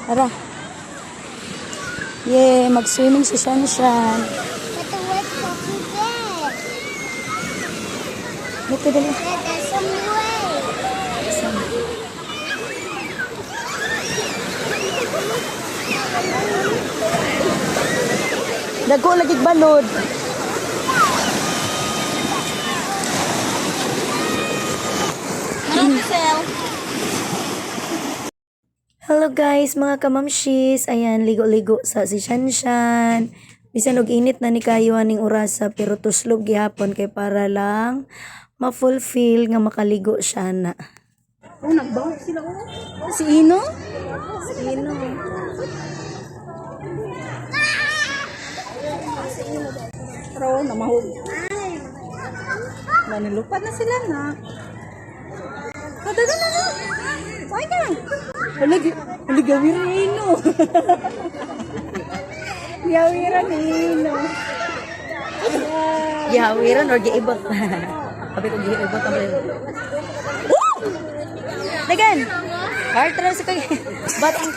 Tara. Yay, mag-swimming si Shanshan. But the wet coffee there. Dito, dali. There's some way. Dago lagi balod. Hello guys, mga kamamshis. Ayan, ligo-ligo sa si Shanshan. Bisan og init na ni kayo aning orasa pero tuslog gihapon kay para lang ma-fulfill nga makaligo siya na. Oh, nagbaho sila oh. Si Ino? Si Ino. Pero namahog. Nanilupad na sila na. Kadagan na. Why na? Huli gawin ni Ino. Yawiran ni Ino. Gihawiran or giibot. Sabi ko giibot ang rin. Woo! Dagan! Hard sa kay. Batang